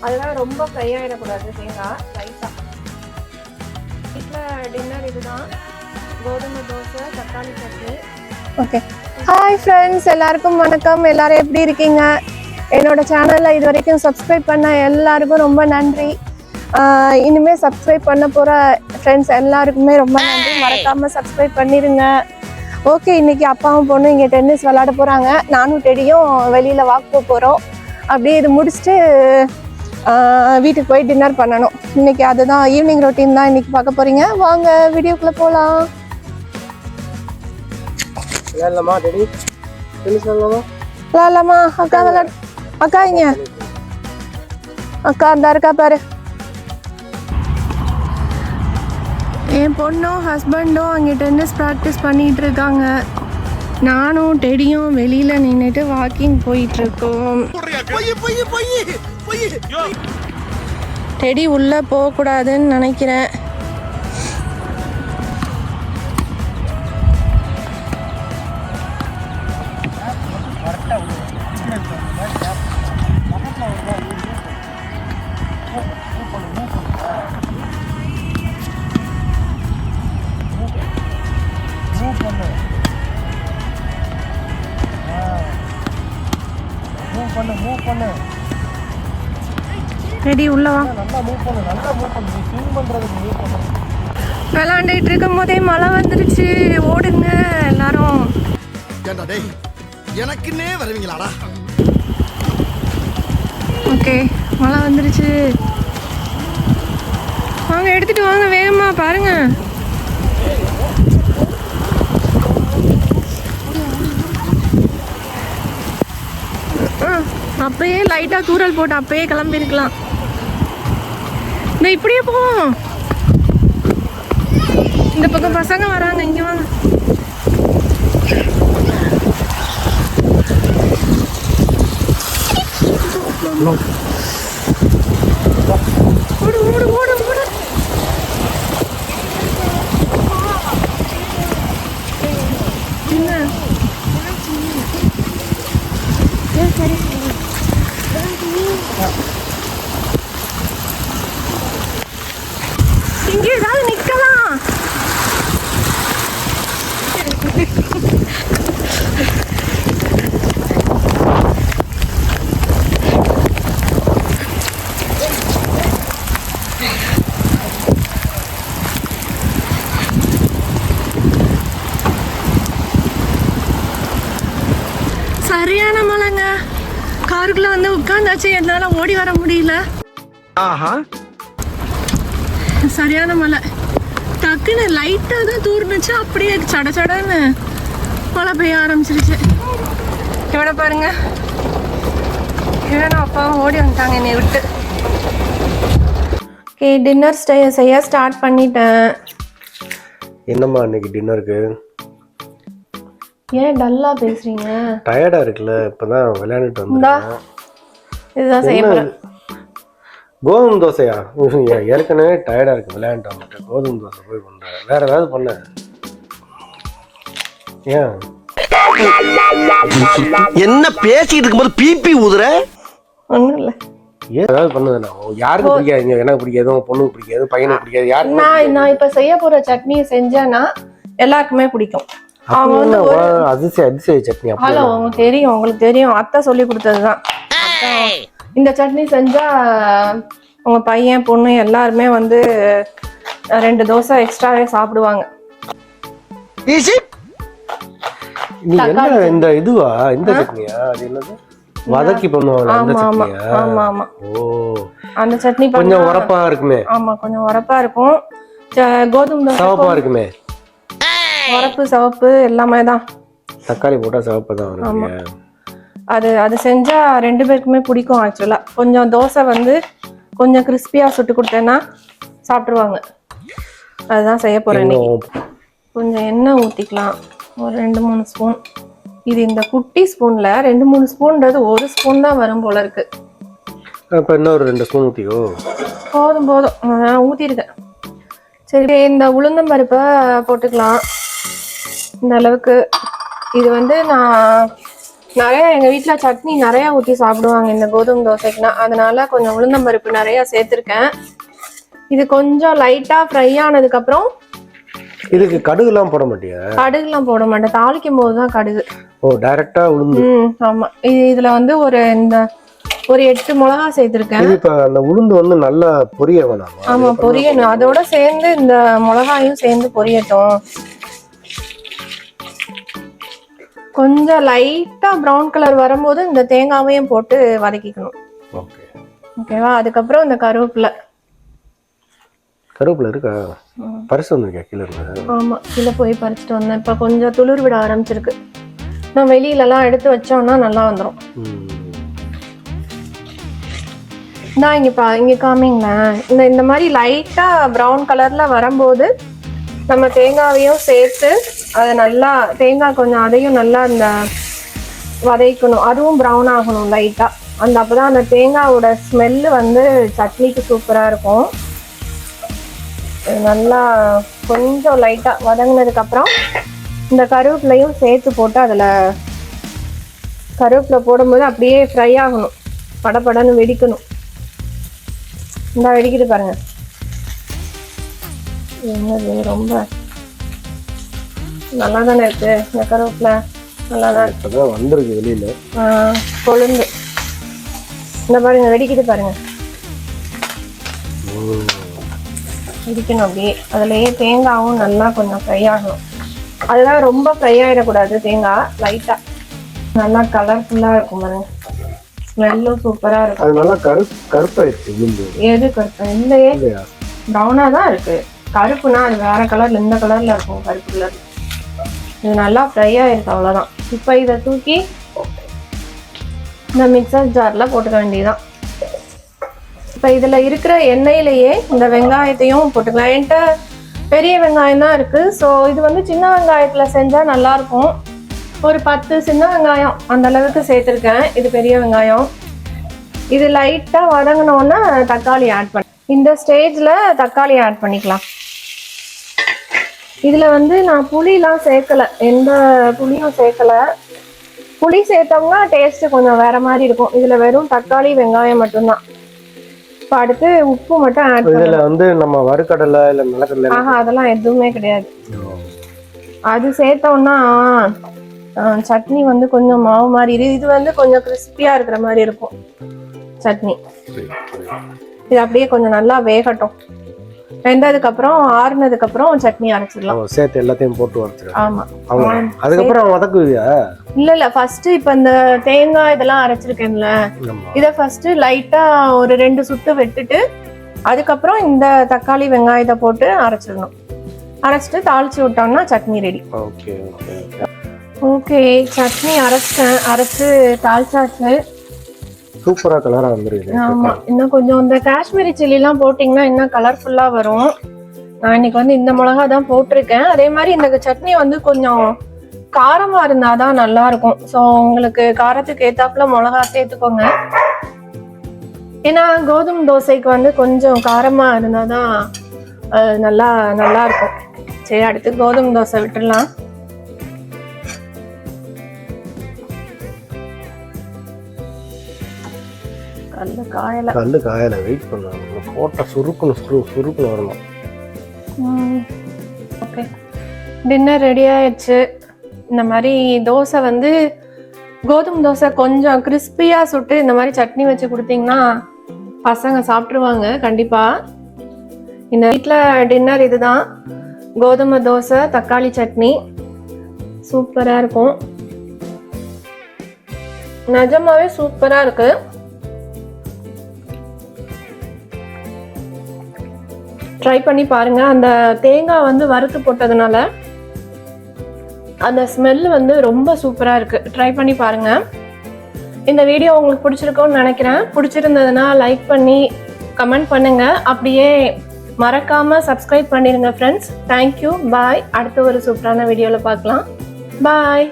அதெல்லாம் ரொம்ப ஃப்ரை ஆகிடக்கூடாது. தேங்காய் லைட்டாக. வீட்டில் டின்னர் இதுதான், கோதுமை தோசை, தக்காளி சட்னி. ஓகே, ஹாய் ஃப்ரெண்ட்ஸ், எல்லாருக்கும் வணக்கம். எல்லாரும் எப்படி இருக்கீங்க? என்னோட சேனலில் இது வரைக்கும் சப்ஸ்கிரைப் பண்ண எல்லாருக்கும் ரொம்ப நன்றி. இனிமேல் சப்ஸ்கிரைப் பண்ண போகிற ஃப்ரெண்ட்ஸ் எல்லாருக்குமே ரொம்ப நன்றி. மறக்காமல் சப்ஸ்கிரைப் பண்ணிடுங்க. ஓகே, இன்னைக்கு அப்பாவும் பொண்ணும் இங்கே டென்னிஸ் விளையாட போகிறாங்க. நானும் டெடியும் வெளியில் வாக் போகிறோம். அப்படியே இது முடிச்சுட்டு வீட்டுக்கு போய் டின்னர் பண்ணணும். இன்னைக்கு அதுதான் ஈவினிங் ரொட்டீன் தான் இன்னைக்கு பார்க்க போகிறீங்க. வாங்க வீடியோக்குள்ளே போகலாம். விளாட்லாமா? அக்கா விளாட. அக்கா இங்க, அக்கா அந்த இருக்கா பாரு. என் பொண்ணும் ஹஸ்பண்டும் அங்கே டென்னிஸ் ப்ராக்டிஸ் பண்ணிகிட்டு இருக்காங்க. நானும் டெடியும் வெளியில் நின்றுட்டு வாக்கிங் போயிட்டுருக்கோம். டெடி உள்ளே போகக்கூடாதுன்னு நினைக்கிறேன். ரெடி உள்ள வா. விளாண்டுட்டு இருக்கும் போதே மழை வந்துருச்சு. ஓடுங்க எல்லாரும். எனக்குன்னே வருவீங்களாடா? ஓகே, மழை வந்துருச்சு. வாங்க எடுத்துட்டு வாங்க வேகமா. பாருங்க, அப்பயே லைட்டா தூரல் போட்டு அப்பயே கிளம்பிருக்கலாம். இந்த இப்படியே போவோம். இந்த பக்கம் பசங்க வராங்க, இங்க வாங்க. ஓடு ஓடு ஓடு ஓடு. சரி, இங்கே ஏதாவது நிக்கலாம். சரியான மழைங்க. காருக்குள்ள வந்து உட்கார்ந்தாச்சு, என்னால ஓடி வர முடியல. சரியான மழை. டக்குன்னு லைட்டா தான் தூர்னுச்சு, அப்படியே சட சடன்னு மழை பெய்ய ஆரம்பிச்சிருச்சு. இவனை பாருங்க, இவனும் அப்பாவும் ஓடி வந்துட்டாங்க என்னை விட்டு. ஓகே, டின்னர் செய்ய ஸ்டார்ட் பண்ணிட்டேன். என்னம்மா இன்னைக்கு டின்னருக்கு? ஏன் டல்லா பேசுறீங்க? டயர்டா இருக்குல்ல, இப்பதான் விளையாண்டுட்டு வந்தேன். இதுதான் செய்ய போறேன். கோதுமை தோசையா? ஏற்கனவே டயர்டா இருக்கு, விளையாண்டு வந்துட்டு கோதுமை தோசை போய் பண்றேன். வேற ஏதாவது பண்ண? ஏன் என்ன பேசிட்டு இருக்கும்போது பிபி ஊதுற? ஒண்ணும் இல்ல. ஏன் ஏதாவது பண்ணுதுண்ணா? யாருக்கு பிடிக்காது? எனக்கு பிடிக்காது, பொண்ணுக்கு பிடிக்காது, பையனுக்கு பிடிக்காது, யாருக்கு? நான் இப்ப செய்ய போற சட்னியை செஞ்சேன்னா எல்லாருக்குமே பிடிக்கும். அதிசய சட்னி. ஹலோ, தெரியும், உங்களுக்கு தெரியும், அத்தை சொல்லி கொடுத்ததுதான். இந்த சட்னி செஞ்சா உங்க பையன் பொண்ணு எல்லாருமே வந்து 2 தோசை எக்ஸ்ட்ராவே சாப்பிடுவாங்க. இந்த இதுவா? இந்த சட்னியா? அது என்னது? வதக்கி பண்ணுவாங்க அந்த சட்னியா? ஆமா ஆமா. ஓ, அந்த சட்னி கொஞ்சம் உரப்பா இருக்குமே. ஆமா, கொஞ்சம் உரப்பா இருக்கும். கோதுமை தோசை சிவப்பா இருக்குமே. உரப்பு சிவப்பு எல்லாமே தான். தக்காளி போட்டா சிவப்பு தான் வரும். அது செஞ்சா 2 பேருக்குமே பிடிக்கும். ஆக்சுவலா கொஞ்சம் தோசை வந்து கொஞ்சம் கிறிஸ்பியா சுட்டு கொடுத்தேன்னா சாப்பிட்டுருவாங்க. அதுதான் செய்ய போறேன் இன்னைக்கு. கொஞ்சம் எண்ணெய் ஊற்றிக்கலாம், ஒரு 2-3 ஸ்பூன். இது இந்த குட்டி ஸ்பூன்ல 2-3 ஸ்பூன்றது 1 ஸ்பூன் தான் வரும் போல இருக்கு. இப்போ இன்னும் ஒரு 2 ஸ்பூன் ஊற்றியோ? போதும் நான் ஊற்றிருக்கேன். சரி, இந்த உளுந்தம்பருப்பை போட்டுக்கலாம் இந்த அளவுக்கு. இது வந்து நான் நிறைய எங்க வீட்ல சட்னி நிறைய ஊற்றி சாப்பிடுவாங்க இந்த கோதுமை தோசைக்குனா, அதனால கொஞ்சம் உளுந்தம்பருப்பு நிறைய சேர்த்துருக்கேன். இது கொஞ்சம் லைட்டா ஃப்ரை ஆனதுக்கு அப்புறம் இதுக்கு கடுகுலாம் போட மாட்டியா? கடுகுலாம் போட மாட்டேன், தாளிக்கும் போது தான் கடுகு. ஓ டைரக்டா உளுந்து. ஆமா. இதுல வந்து ஒரு 8 மிளகா சேர்த்திருக்கேன். இது இப்ப அந்த உளுந்து வந்து நல்லா பொரிய வேணாமா? ஆமா பொரியணும், அதோட சேர்ந்து இந்த மிளகாயும் சேர்ந்து பொரியட்டும். கொஞ்சம் லைட்டா ப்ரௌன் கலர் வரும்போது இந்த தேங்காவையும் போட்டு வதக்கிக்கணும். ஓகே ஓகேவா? அதுக்கப்புறம் இந்த கருவேப்பிலை இருக்கா? பரிசு வந்திருக்கா கீழே இருந்து? ஆமா கீழே போய் பறிச்சுட்டு வந்தேன். இப்ப கொஞ்சம் துளிர் விட ஆரம்பிச்சிருக்கு. நான் வெளியில எல்லாம் எடுத்து வச்சோம்னா நல்லா வந்துடும். நான் இங்க காமிங்களேன். இந்த மாதிரி லைட்டா ப்ரௌன் கலர்ல வரும்போது நம்ம தேங்காவையும் சேர்த்து அதை நல்லா தேங்காய் கொஞ்சம் அதையும் நல்லா இந்த வதக்கணும். அதுவும் ப்ரௌன் ஆகணும் லைட்டா. அப்பதான் அந்த தேங்காயோட ஸ்மெல்லு வந்து சட்னிக்கு சூப்பரா இருக்கும். நல்லா கொஞ்சம் லைட்டா வதங்கினதுக்கு அப்புறம் இந்த கருவேப்பிலையும் சேர்த்து போட்டு அதுல கருவேப்பிலை போடும்போது அப்படியே ஃப்ரை ஆகணும், படபடன்னு வெடிக்கணும். இந்த வெடிக்கிட்டு பாருங்க. என்னது ரொம்ப நல்லா தானே இருக்கு இந்த கருவேப்பிலை, நல்லா தான் இருக்கு. வந்துருக்கு வெளியில கொழுந்து. இந்த பாருங்க வெடிக்கிட்டு பாருங்க, வெடிக்கணும் அப்படியே. அதுலயே தேங்காயும் நல்லா கொஞ்சம் ஃப்ரை ஆகணும். அதுதான் ரொம்ப ஃப்ரை ஆயிடக்கூடாது. தேங்காய் லைட்டா நல்லா கலர்ஃபுல்லா இருக்கும் பாருங்க, ஸ்மெல்லும் சூப்பரா இருக்கும். அது நல்லா கருப்பாயிடுச்சு உளுந்து. எது கருப்பு? இல்லையே, ப்ரௌனா தான் இருக்கு. கருப்புனா அது வேற கலர்ல, இந்த கலர்ல இருக்கும் கருப்பு கலர். இது நல்லா ஃப்ரை ஆயிருக்கு, அவ்வளவுதான். இப்போ இதை தூக்கி இந்த மிக்சர் ஜார்ல போட்டுக்க வேண்டியதுதான். இப்போ இதுல இருக்கிற எண்ணெயிலேயே இந்த வெங்காயத்தையும் போட்டுக்கலாம். என்கிட்ட பெரிய வெங்காயம் தான் இருக்கு. ஸோ இது வந்து சின்ன வெங்காயத்துல செஞ்சா நல்லா இருக்கும். ஒரு 10 சின்ன வெங்காயம் அந்த அளவுக்கு சேர்த்துருக்கேன். இது பெரிய வெங்காயம். இது லைட்டா வதங்கினோன்னா தக்காளி ஆட் பண்ண. இந்த ஸ்டேஜ்ல தக்காளி ஆட் பண்ணிக்கலாம். இதுல வந்து நான் புளிலாம் சேர்க்கல, எந்த புளியும் சேர்க்கல. புளி சேர்த்தோம்னா டேஸ்ட் கொஞ்சம் வேற மாதிரி இருக்கும். இதுல வெறும் தக்காளி வெங்காயம் மட்டும்தான். இப்போ அடுத்து உப்பு மட்டும் ஆட் பண்ணலாம். இதுல வந்து நம்ம வறுக்கடலை இல்ல நிலக்கடலை அதெல்லாம் எதுவுமே கிடையாது. அது சேர்த்தோம்னா சட்னி வந்து கொஞ்சம் மாவு மாதிரி, இது வந்து கொஞ்சம் கிறிஸ்பியா இருக்கிற மாதிரி இருக்கும் சட்னி. இது அப்படியே கொஞ்சம் நல்லா வேகட்டும். வெந்ததுக்கு அப்புறம் ஆறுனதுக்கு அப்புறம் சட்னி அரைச்சிடலாம். சேர்த்து எல்லாத்தையும் போட்டு வறுத்துறேன். ஆமா. அதுக்கப்புறம் வதக்குவியா? இல்ல ஃபர்ஸ்ட் இப்ப இந்த தேங்காய் இதெல்லாம் அரைச்சிருக்கேன்ல, இத ஃபர்ஸ்ட் லைட்டா ஒரு 2 சுட்டு விட்டுட்டு அதுக்கப்புறம் இந்த தக்காளி வெங்காயத்தை போட்டு அரைச்சிடணும். அரைச்சிட்டு தாளிச்சு விட்டோம்னா சட்னி ரெடி. ஓகே சட்னி அரைச்சு தாளிச்சாச்சு. சூப்பரா கலரா வந்துருக்கு. ஆமா, இன்னும் கொஞ்சம் இந்த காஷ்மீரி சில்லி எல்லாம் போட்டீங்கன்னா இன்னும் கலர்ஃபுல்லா வரும். நான் இன்னைக்கு வந்து இந்த மிளகா தான் போட்டிருக்கேன். அதே மாதிரி இந்த சட்னி வந்து கொஞ்சம் காரமா இருந்தாதான் நல்லா இருக்கும். ஸோ உங்களுக்கு காரத்துக்கு ஏத்தாப்புல மிளகா சேர்த்துக்கோங்க. ஏன்னா கோதுமை தோசைக்கு வந்து கொஞ்சம் காரமா இருந்தாதான் நல்லா இருக்கும். சரி, அடுத்து கோதுமை தோசை விட்டுடலாம். கல்லு காயல வெயிட் பண்ணலாம். போட்ட சுருக்குன்னு வரணும். ஓகே, டின்னர் ரெடி ஆயிடுச்சு. இந்த மாதிரி தோசை வந்து கோதுமை தோசை கொஞ்சம் கிறிஸ்பியா சுட்டு இந்த மாதிரி சட்னி வச்சு கொடுத்தீங்கன்னா பசங்க சாப்பிட்ருவாங்க கண்டிப்பா. இந்த வீட்டில் டின்னர் இதுதான், கோதுமை தோசை தக்காளி சட்னி. சூப்பரா இருக்கும், நிஜமாவே சூப்பரா இருக்கு. ட்ரை பண்ணி பாருங்க. அந்த தேங்காய் வந்து வறுத்து போட்டதுனால அந்த ஸ்மெல் வந்து ரொம்ப சூப்பரா இருக்கு. ட்ரை பண்ணி பாருங்க. இந்த வீடியோ உங்களுக்கு பிடிச்சிருக்கும்னு நினைக்கிறேன். பிடிச்சிருந்ததுன்னா லைக் பண்ணி கமெண்ட் பண்ணுங்க. அப்படியே மறக்காம சப்ஸ்கிரைப் பண்ணிருங்க ஃப்ரெண்ட்ஸ். தேங்க்யூ, பாய். அடுத்த ஒரு சூப்பரான வீடியோல பார்க்கலாம். பாய்.